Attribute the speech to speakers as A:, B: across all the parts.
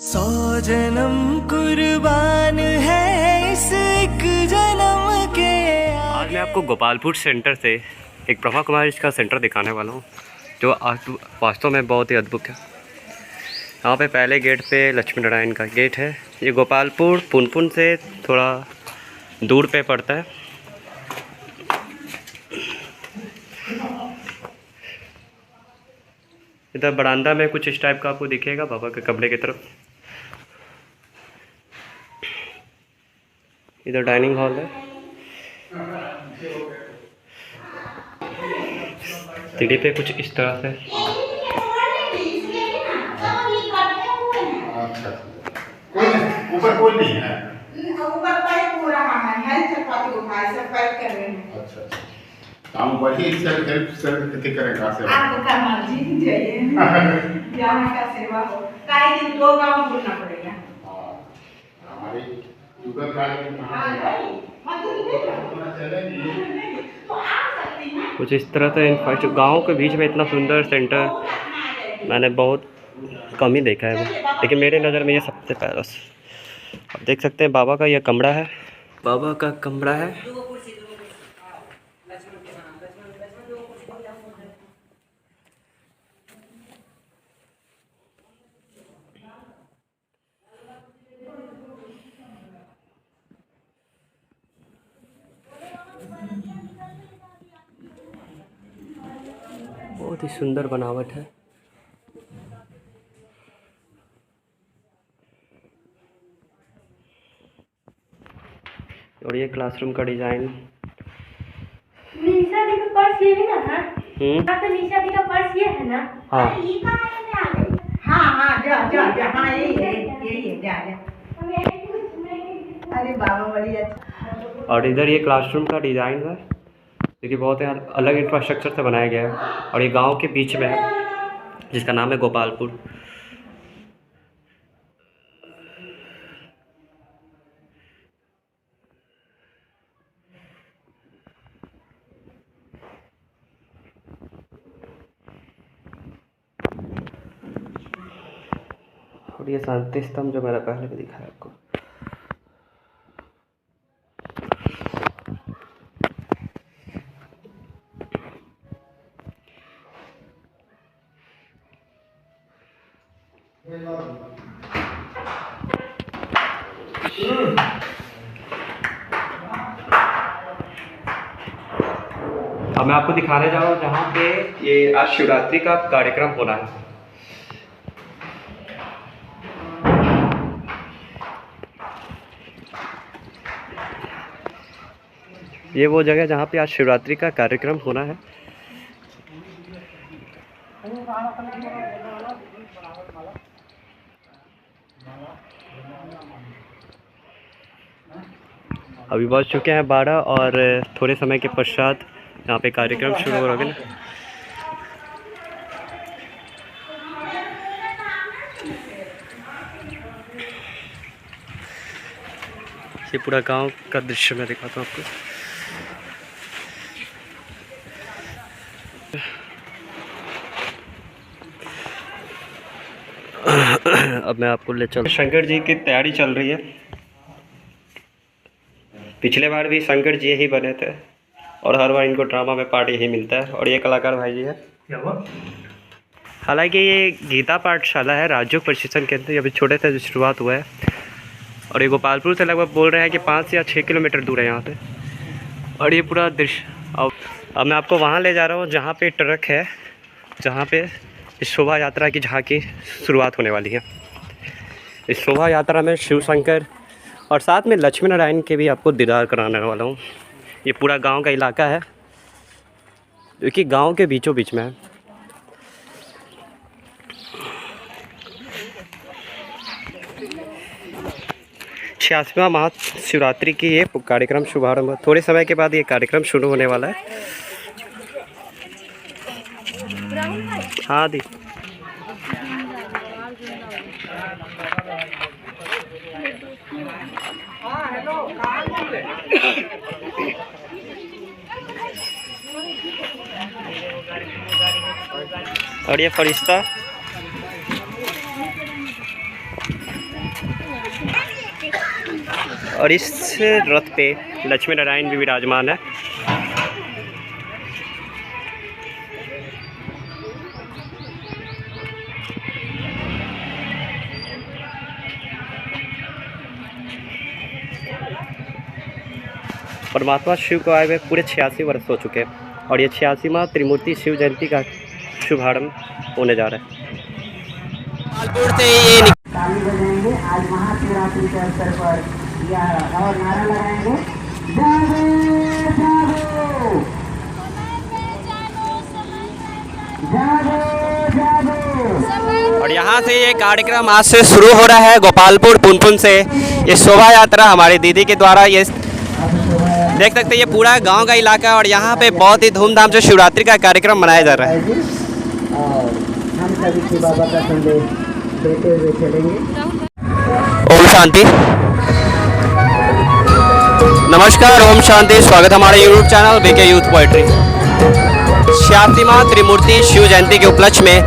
A: 100 जन्म कुर्बान है इस एक जन्म के।
B: आज मैं आपको गोपालपुर सेंटर से एक ब्रह्मा कुमारी का सेंटर दिखाने वाला हूँ, जो वास्तव में बहुत ही अद्भुत है। यहाँ पे पहले गेट पे लक्ष्मी नारायण का गेट है। ये गोपालपुर पुनपुन से थोड़ा दूर पे पड़ता है। इधर बरामदा में कुछ इस टाइप का आपको दिखेगा बाबा के कमरे की तरफ। इधर डाइनिंग हॉल है। सीढ़ी पे कुछ इस तरह से।
C: ऊपर कोई नहीं है।
D: ऊपर पैक हो रहा है चपाती उठाए सब पैक कर रहे हैं।
C: अच्छा काम वही हेल्प कितने करेगा सेवा?
D: आपका मर्जी जाइए यहाँ का सेवा हो काहे दिन 2 गांव घूमना पड़ेगा।
C: हमारी शुगर कार्ड
B: कुछ इस तरह से इंफ्रास्ट्रक्चर गाँव के बीच में इतना सुंदर सेंटर मैंने बहुत कम ही देखा है, लेकिन मेरे नज़र में ये सबसे पहला। आप देख सकते हैं बाबा का यह कमरा है। बाबा का कमरा है। बहुत ही सुंदर बनावट है। और ये क्लासरूम का डिजाइन।
E: निशा दी का पर्स ये है ना? तो निशा दी का पर्स ये है ना?
B: हाँ
E: ये कहाँ है आ गई?
D: हाँ जा हाँ यही है जा। अरे बाबा बड़ी अच्छा।
B: और इधर ये क्लासरूम का डिज़ाइन है, देखिए बहुत ही अलग इंफ्रास्ट्रक्चर से बनाया गया है। और ये गांव के बीच में है, जिसका नाम है गोपालपुर। और ये शांति स्तंभ जो मैंने पहले भी दिखाया आपको। अब मैं आपको दिखाने जा रहा हूँ जहाँ पे ये आज शिवरात्रि का कार्यक्रम होना है। ये वो जगह जहाँ पे आज शिवरात्रि का कार्यक्रम होना है। अभी बज चुके हैं 12 और थोड़े समय के पश्चात यहाँ पे कार्यक्रम शुरू हो गया। ये पूरा गांव का दृश्य मैं दिखाता हूँ आपको। अब मैं आपको ले चल। शंकर जी की तैयारी चल रही है। पिछले बार भी शंकर जी ही बने थे और हर बार इनको ड्रामा में पार्ट यही मिलता है। और ये कलाकार भाई जी है। हालांकि ये गीता पाठशाला है राजयोग प्रशिक्षण केंद्र। ये अभी छोटे से शुरुआत हुआ है और ये गोपालपुर से लगभग बोल रहे हैं कि 5 या 6 किलोमीटर दूर है यहाँ पे। और ये पूरा दृश्य अब मैं आपको वहाँ ले जा रहा हूँ जहाँ पे ट्रक है, जहाँ पे इस शोभा यात्रा की झांकी शुरुआत होने वाली है। इस शोभा यात्रा में शिव शंकर और साथ में लक्ष्मी नारायण के भी आपको दीदार कराने वाला हूँ। ये पूरा गांव का इलाका है, जो कि गांव के बीचों बीच में है। छियासवां महाशिवरात्रि की ये कार्यक्रम शुभारंभ। थोड़े समय के बाद ये कार्यक्रम शुरू होने वाला है। हाँ दी और ये फरिश्ता और इस रथ पे लक्ष्मी नारायण भी विराजमान है। परमात्मा शिव को आए हुए पूरे 86 वर्ष हो चुके हैं और ये 86वां त्रिमूर्ति शिव जयंती का शुभारंभ होने जा रहा है। पालपुर से ये
F: ताली बजाएंगे आज महाशिवरात्रि के अवसर पर यह और नारा लगाएंगे
B: और यहाँ से ये कार्यक्रम आज से शुरू हो रहा है। गोपालपुर पुनपुन से ये शोभा यात्रा हमारी दीदी के द्वारा ये देख सकते हैं, ये पूरा गांव का इलाका और यहाँ पे बहुत ही धूमधाम से शिवरात्रि का कार्यक्रम मनाया जा रहा है।
F: और हम सभी शिव बाबा का संदेश देते हुए चलेंगे।
B: ओम शांति। नमस्कार, ओम शांति। स्वागत हमारे YouTube channel BK youth poetry. 86वां त्रिमूर्ति शिव जयंती के उपलक्ष्य में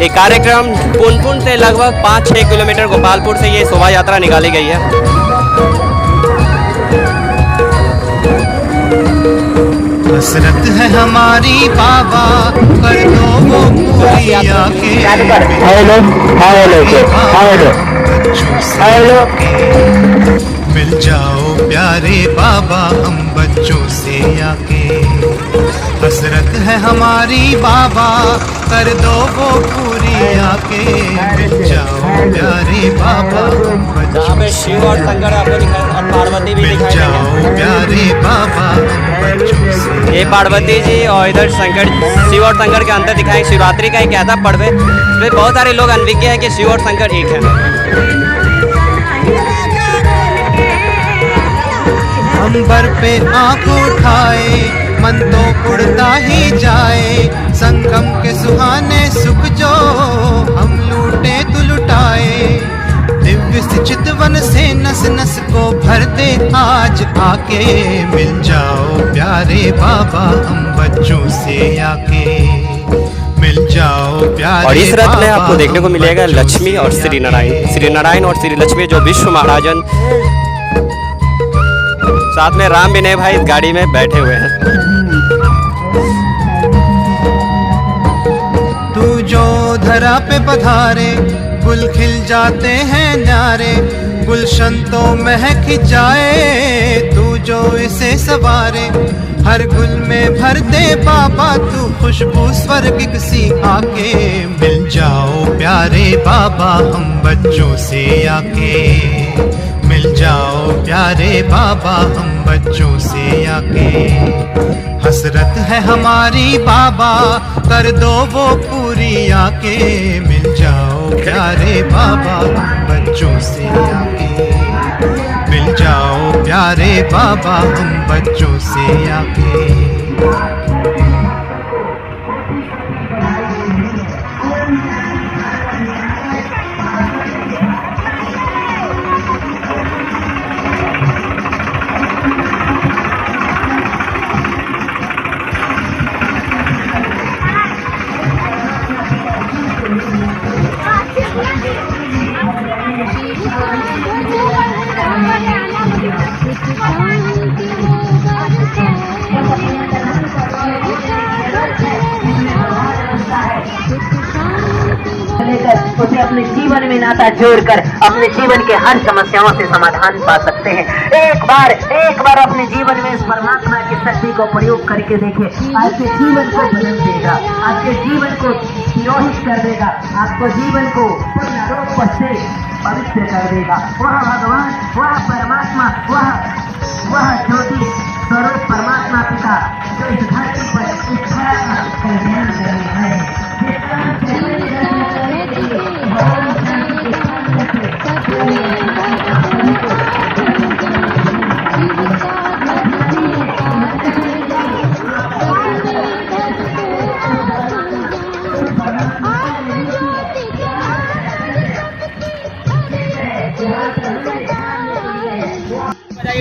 B: एक कार्यक्रम पुनपुन से लगभग 5-6 किलोमीटर गोपालपुर से ये शोभा यात्रा निकाली गई है।
A: हसरत है हमारी बाबा, कर दो वो पूरी आके मिल जाओ प्यारे बाबा हम बच्चों से आके। हसरत है हमारी बाबा, कर दो वो पूरी आके मिल जाओ प्यारे बाबा हम बच्चों से।
B: शिव और शंकर आपको दिखाई और पार्वती भी
A: मिल जाओ प्यारे बाबा हम बच्चों से।
B: ये पार्वती जी और इधर शंकर, शिव और शंकर के अंदर दिखाएं। शिवरात्रि का एक ऐसा पर्व है जिसमें बहुत सारे लोग अनभिज्ञ हैं कि शिव और शंकर एक हैं।
A: अंबर पे आंख उठाए मन तो उड़ता ही जाए, संगम के सुहाने सुख जो हम लूटे तो लुटाए। दिव्य से चितवन से नस नस को भर दे आज आके मिल जाओ प्यारे बाबा हम बच्चों से आके मिल जाओ प्यारे।
B: और इस रथ में आपको देखने को मिलेगा लक्ष्मी और श्री नारायण और श्री लक्ष्मी जो विश्व महाराजन, साथ में राम विनय भाई इस गाड़ी में बैठे हुए हैं।
A: तू जो धरा पे पधारे गुल खिल जाते हैं न्यारे, गुलशन तो महक जाए तू जो इसे सवारे। हर गुल में भर दे बाबा तू खुशबू स्वर्ग सी आके मिल जाओ प्यारे बाबा हम बच्चों से आके मिल जाओ प्यारे बाबा हम बच्चों से आके। हसरत है हमारी बाबा, कर दो वो पूरी आके मिल जाओ प्यारे बाबा हम बच्चों से आके मिल जाओ प्यारे बाबा हम बच्चों से आके।
F: उसे अपने जीवन में नाता जोड़कर अपने जीवन के हर समस्याओं से समाधान पा सकते हैं। एक बार अपने जीवन में इस परमात्मा की शक्ति को प्रयोग करके देखें, आपके जीवन को बदल देगा, आपके जीवन को योहित कर देगा, आपको जीवन को पूर्ण रूप से पवित्र कर देगा। वह भगवान, वह परमात्मा, वह ज्योति स्वरूप परमात्मा पिता जो इस धरती पर इस कल्याण करने है।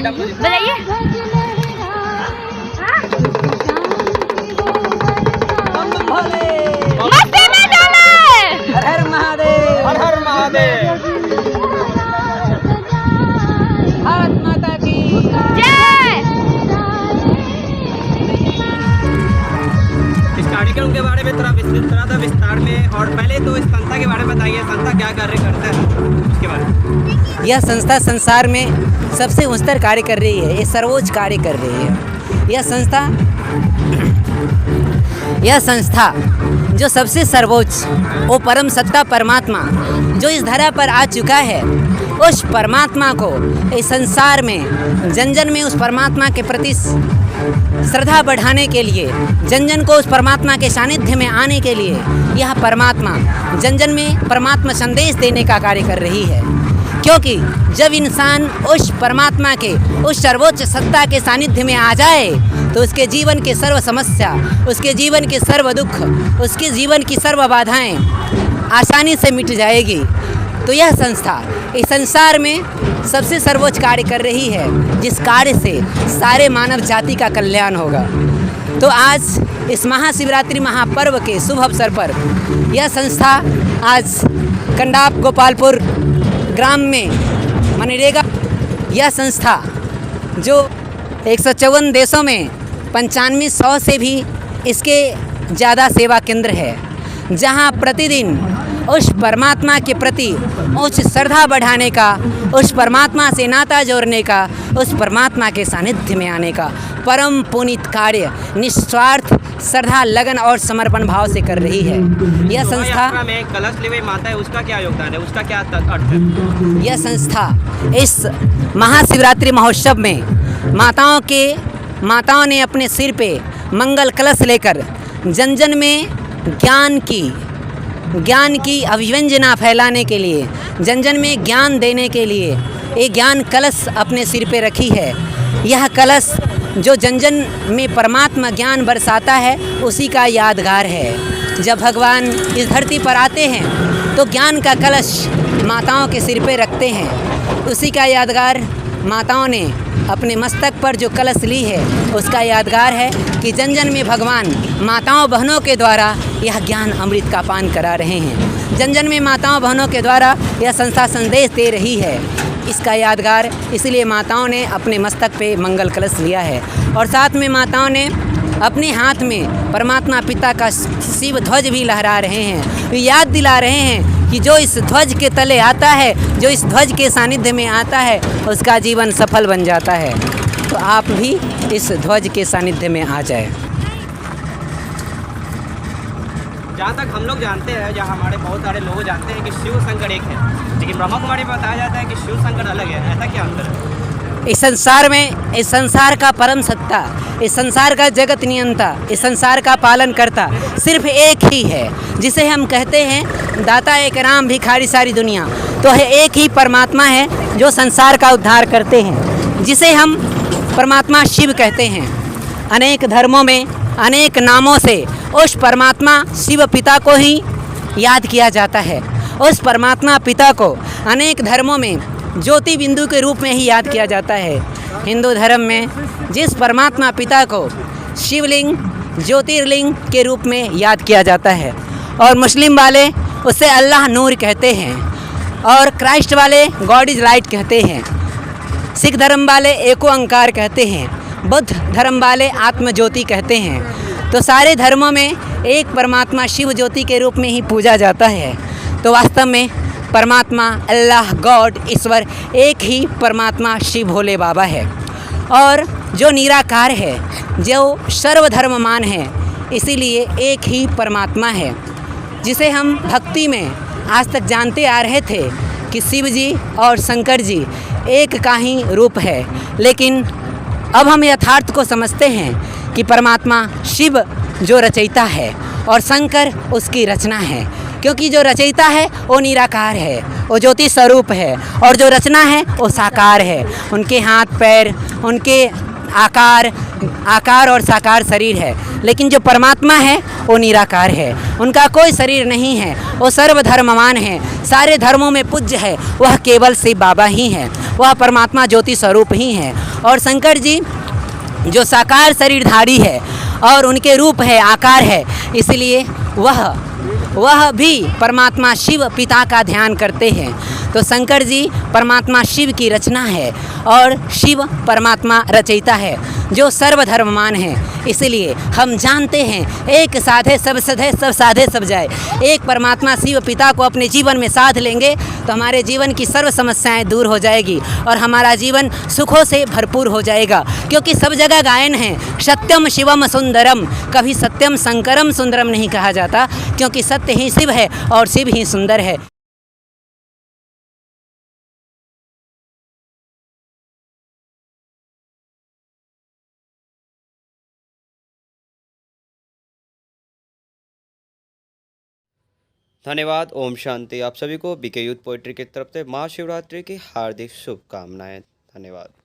E: बताइए। मस्ती में डाले।
F: हर हर महादेव,
B: हर हर महादेव।
F: भारत माता की
B: जिस तरह से विस्तार में, और पहले तो इस संस्था के बारे में बताइए, संस्था क्या कार्य करता है उसके बारे में।
G: यह संस्था संसार में सबसे उच्चतर कार्य कर रही है, ये सर्वोच्च कार्य कर रही है। यह संस्था जो सबसे सर्वोच्च, वो परम सत्ता परमात्मा जो इस धरा पर आ चुका है, उस परमात्मा को इस संसार में जन जन में उस परमात्मा के प्रति श्रद्धा बढ़ाने के लिए, जन जन को उस परमात्मा के सानिध्य में आने के लिए यह परमात्मा जन जन में परमात्मा संदेश देने का कार्य कर रही है। क्योंकि जब इंसान उस परमात्मा के, उस सर्वोच्च सत्ता के सानिध्य में आ जाए तो उसके जीवन की सर्व समस्या, उसके जीवन के सर्व दुख, उसके जीवन की सर्व बाधाएं आसानी से मिट जाएगी। तो यह संस्था इस संसार में सबसे सर्वोच्च कार्य कर रही है, जिस कार्य से सारे मानव जाति का कल्याण होगा। तो आज इस महाशिवरात्रि महापर्व के शुभ अवसर पर यह संस्था आज कंडाप गोपालपुर ग्राम में मनरेगा, यह संस्था जो 154 देशों में 9500 से भी इसके ज़्यादा सेवा केंद्र है, जहां प्रतिदिन उस परमात्मा के प्रति उस श्रद्धा बढ़ाने का, उस परमात्मा से नाता जोड़ने का, उस परमात्मा के सानिध्य में आने का परम पुनीत कार्य निस्वार्थ श्रद्धा, लगन और समर्पण भाव से कर रही है। यह संस्था
B: में कलश ली हुई माता है, उसका क्या योगदान है, उसका क्या अर्थ है?
G: यह संस्था इस महाशिवरात्रि महोत्सव में माताओं ने अपने सिर पे मंगल कलश लेकर जन जन में ज्ञान की अभिव्यंजना फैलाने के लिए, जन जन में ज्ञान देने के लिए एक ज्ञान कलश अपने सिर पे रखी है। यह कलश जो जन जन में परमात्मा ज्ञान बरसाता है, उसी का यादगार है। जब भगवान इस धरती पर आते हैं तो ज्ञान का कलश माताओं के सिर पे रखते हैं, उसी का यादगार माताओं ने अपने मस्तक पर जो कलश ली है, उसका यादगार है कि जन जन में भगवान माताओं बहनों के द्वारा यह ज्ञान अमृत का पान करा रहे हैं। जन जन में माताओं बहनों के द्वारा यह संस्था संदेश दे रही है, इसका यादगार इसलिए माताओं ने अपने मस्तक पे मंगल कलश लिया है। और साथ में माताओं ने अपने हाथ में परमात्मा पिता का शिव ध्वज भी लहरा रहे हैं, याद दिला रहे हैं कि जो इस ध्वज के तले आता है, जो इस ध्वज के सानिध्य में आता है, उसका जीवन सफल बन जाता है। तो आप भी इस ध्वज के सानिध्य में आ जाए।
B: जहाँ तक हम लोग जानते हैं, जहाँ हमारे बहुत सारे लोग जानते हैं कि शिव शंकर एक है, लेकिन ब्रह्मा कुमारी में बताया जाता है कि शिव शंकर अलग है। ऐसा क्या अंतर है?
G: इस संसार में, इस संसार का परम सत्ता, इस संसार का जगत नियंता, इस संसार का पालन करता सिर्फ एक ही है, जिसे हम कहते हैं दाता एक राम भिखारी सारी दुनिया। तो है एक ही परमात्मा है जो संसार का उद्धार करते हैं, जिसे हम परमात्मा शिव कहते हैं। अनेक धर्मों में अनेक नामों से उस परमात्मा शिव पिता को ही याद किया जाता है। उस परमात्मा पिता को अनेक धर्मों में ज्योति बिंदु के रूप में ही याद किया जाता है। हिंदू धर्म में जिस परमात्मा पिता को शिवलिंग, ज्योतिर्लिंग के रूप में याद किया जाता है, और मुस्लिम वाले उसे अल्लाह नूर कहते हैं, और क्राइस्ट वाले गॉड इज लाइट कहते हैं, सिख धर्म वाले एको अंकार कहते हैं, बुद्ध धर्म वाले आत्म ज्योति कहते हैं। तो सारे धर्मों में एक परमात्मा शिव ज्योति के रूप में ही पूजा जाता है। तो वास्तव में परमात्मा अल्लाह गॉड ईश्वर एक ही परमात्मा शिव भोले बाबा है, और जो निराकार है, जो सर्वधर्ममान है, इसीलिए एक ही परमात्मा है, जिसे हम भक्ति में आज तक जानते आ रहे थे कि शिव जी और शंकर जी एक का ही रूप है। लेकिन अब हम यथार्थ को समझते हैं कि परमात्मा शिव जो रचयिता है और शंकर उसकी रचना है, क्योंकि जो रचयिता है वो निराकार है, वो ज्योति स्वरूप है, और जो रचना है वो साकार है। उनके हाथ पैर, उनके आकार और साकार शरीर है, लेकिन जो परमात्मा है वो निराकार है, उनका कोई शरीर नहीं है, वो सर्वधर्ममान है, सारे धर्मों में पूज्य है, वह केवल शिव बाबा ही है, वह परमात्मा ज्योति स्वरूप ही है। और शंकर जी जो साकार शरीरधारी है और उनके रूप है, आकार है, इसलिए वह भी परमात्मा शिव पिता का ध्यान करते हैं। तो शंकर जी परमात्मा शिव की रचना है और शिव परमात्मा रचयिता है। जो सर्वधर्ममान है। इसलिए हम जानते हैं एक साधे सब सधे, सब साधे सब जाए। एक परमात्मा शिव पिता को अपने जीवन में साध लेंगे तो हमारे जीवन की सर्व समस्याएं दूर हो जाएगी और हमारा जीवन सुखों से भरपूर हो जाएगा। क्योंकि सब जगह गायन है सत्यम शिवम सुंदरम, कभी सत्यम शंकरम सुंदरम नहीं कहा जाता, क्योंकि सत्य ही शिव है और शिव ही सुंदर है।
B: धन्यवाद। ओम शांति। आप सभी को बीके यूथ पोइट्री की तरफ से महाशिवरात्रि की हार्दिक शुभकामनाएं। धन्यवाद।